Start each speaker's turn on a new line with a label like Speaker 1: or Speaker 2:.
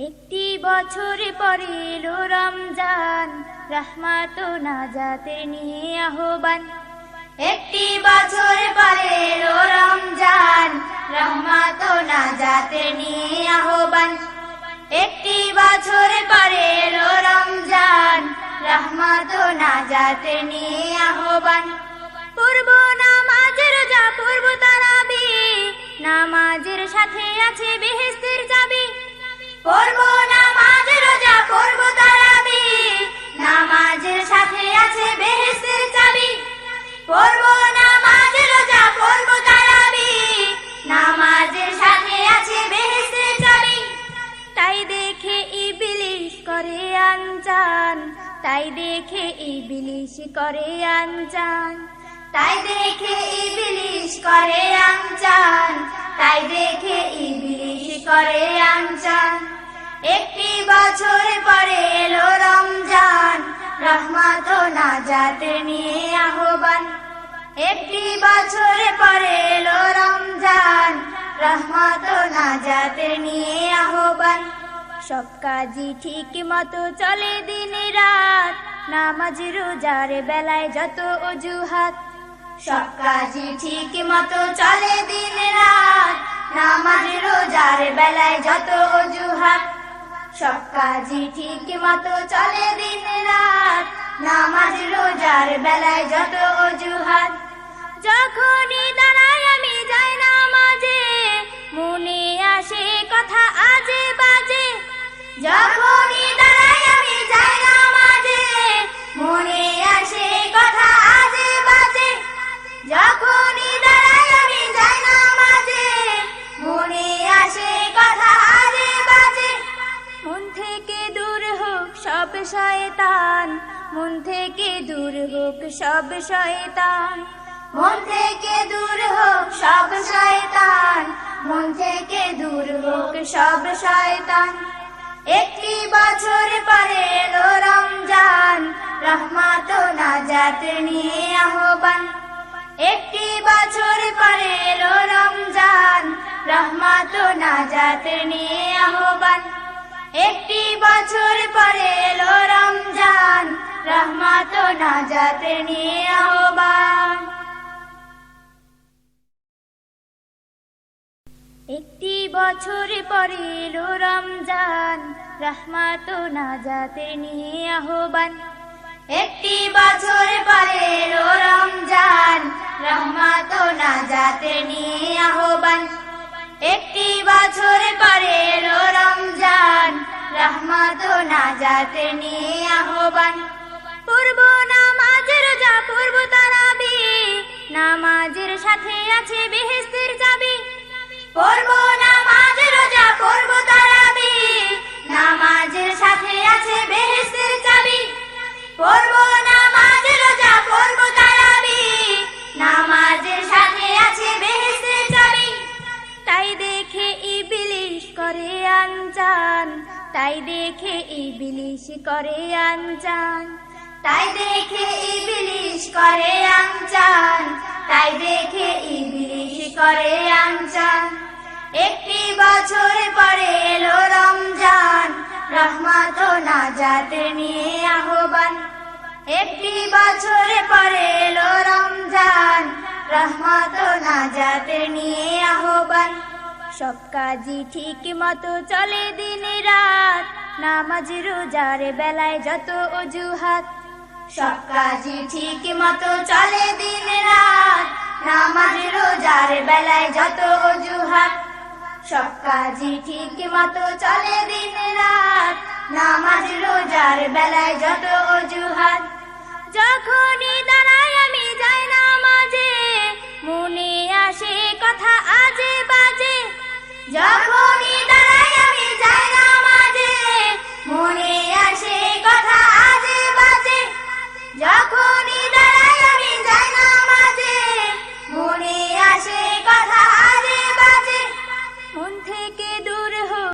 Speaker 1: একটি বছর পরে এলো রমজান, রহমত ও নাজাতের নিয়ে আহ্বান। একটি বছর পরে এলো রমজান, রহমত ও নাজাতের নিয়ে আহ্বান। একটি বছর পরে এলো রমজান, রহমত ও নাজাতের নিয়ে আহ্বান। পূর্ব নামাজ রোজা পূর্ব তারাবি, নামাজের সাথে আছে বেহেশতের চাবি। পূর্ব নামাজ রোজা পূর্ব তারাবি, নামাজের সাথে আছে বেহেশতের চাবি। পূর্ব নামাজ রোজা পূর্ব তারাবি, নামাজের সাথে আছে বেহেশতের চাবি। তাই দেখে ইবলিস করে আনচান, তাই দেখে ইবলিস করে আনচান। তাই দেখে ইবলিস করে আনচান, তাই দেখে ইবলিস করে আনচান। একটি বছর পরে এলো রমজান, রহমত ও নাজাতের নিয়ে আহ্বান। একটি বছর পরে এলো রমজান, রহমত ও নাজাতের নিয়ে আহ্বান। সব কাজই ঠিক মতো চলে দিন রাত, নামাজ রোজার বেলায় যত অজুহাত। সব কাজই ঠিক মতো চলে দিন রাত, নামাজ রোজার বেলায় যত অজুহাত। সব কাজই ঠিক মতো চলে দিন রাত, নামাজ রোজার বেলায় যত অজুহাত। যখনই দাঁড়াই আমি যাই নামাজে, মনে আসে কথা আজে বাজে। যখনই দাঁড়াই আমি যাই নামাজে, মনে আসে কথা আজে বাজে। যখনই দাঁড়াই আমি যাই নামাজে, মনে আসে কথা আজে বাজে। মন থেকে দূর হোক সব শয়তান, মন থেকে দূর হোক সব শয়তান। মন থেকে দূর হোক সব শয়তান, মন থেকে দূর হোক সব শয়তান। একটি বছর পরে এলো রমজান, রহমত ও নাজাতের নিয়ে আহ্বান। একটি বছর পরে এলো রমজান, রহমত ও নাজাতের নিয়ে আহ্বান। একটি বছর পরে এলো রমজান, রহমত ও নাজাতের নিয়ে আহ্বান। একটি বছর পরে এলো রমজান, রহমত ও নাজাতের নিয়ে আহ্বান। একটি বছর পরে এলো রমজান, রহমত ও নাজাতের নিয়ে আহ্বান। একটি বছর পরে এলো রমজান, রহমত ও নাজাতের নিয়ে আহ্বান। পূর্ব নামাজ রোজা পূর্ব তারাবি, নামাজের সাথে আছে বেহেশতের চাবি। পূর্ব নামাজ রোজা পূর্ব তারাবি, নামাজের সাথে আছে বেহেশতের চাবি। পূর্ব নামাজ রোজা পূর্ব তারাবি, নামাজের সাথে আছে বেহেশতের চাবি। তাই দেখে ইবলিস করে আনচান, তাই দেখে ইবলিস করে আনচান। তাই দেখে ইবলিস করে আনচান, তাই দেখে ইবলিস করে আনচান। একটি বছর পরে এলো রমজান, রহমত ও নাজাতের নিয়ে আহ্বান। একটি বছর পরে এলো রমজান, রহমত ও নাজাতের নিয়ে আহ্বান। সব কাজই ঠিক মতো চলে দিন রাত, নামাজ রোজার বেলায় যত অজুহাত। সব কাজই ঠিক মতো চলে দিন রাত, নামাজ রোজার বেলায় যত অজুহাত। সব কাজই ঠিক মতো চলে দিন রাত, নামাজ রোজার বেলায় যত অজুহাত। যখনই দাঁড়াই আমি যাই নামাজে, মনে আসে কথা আজে বাজে।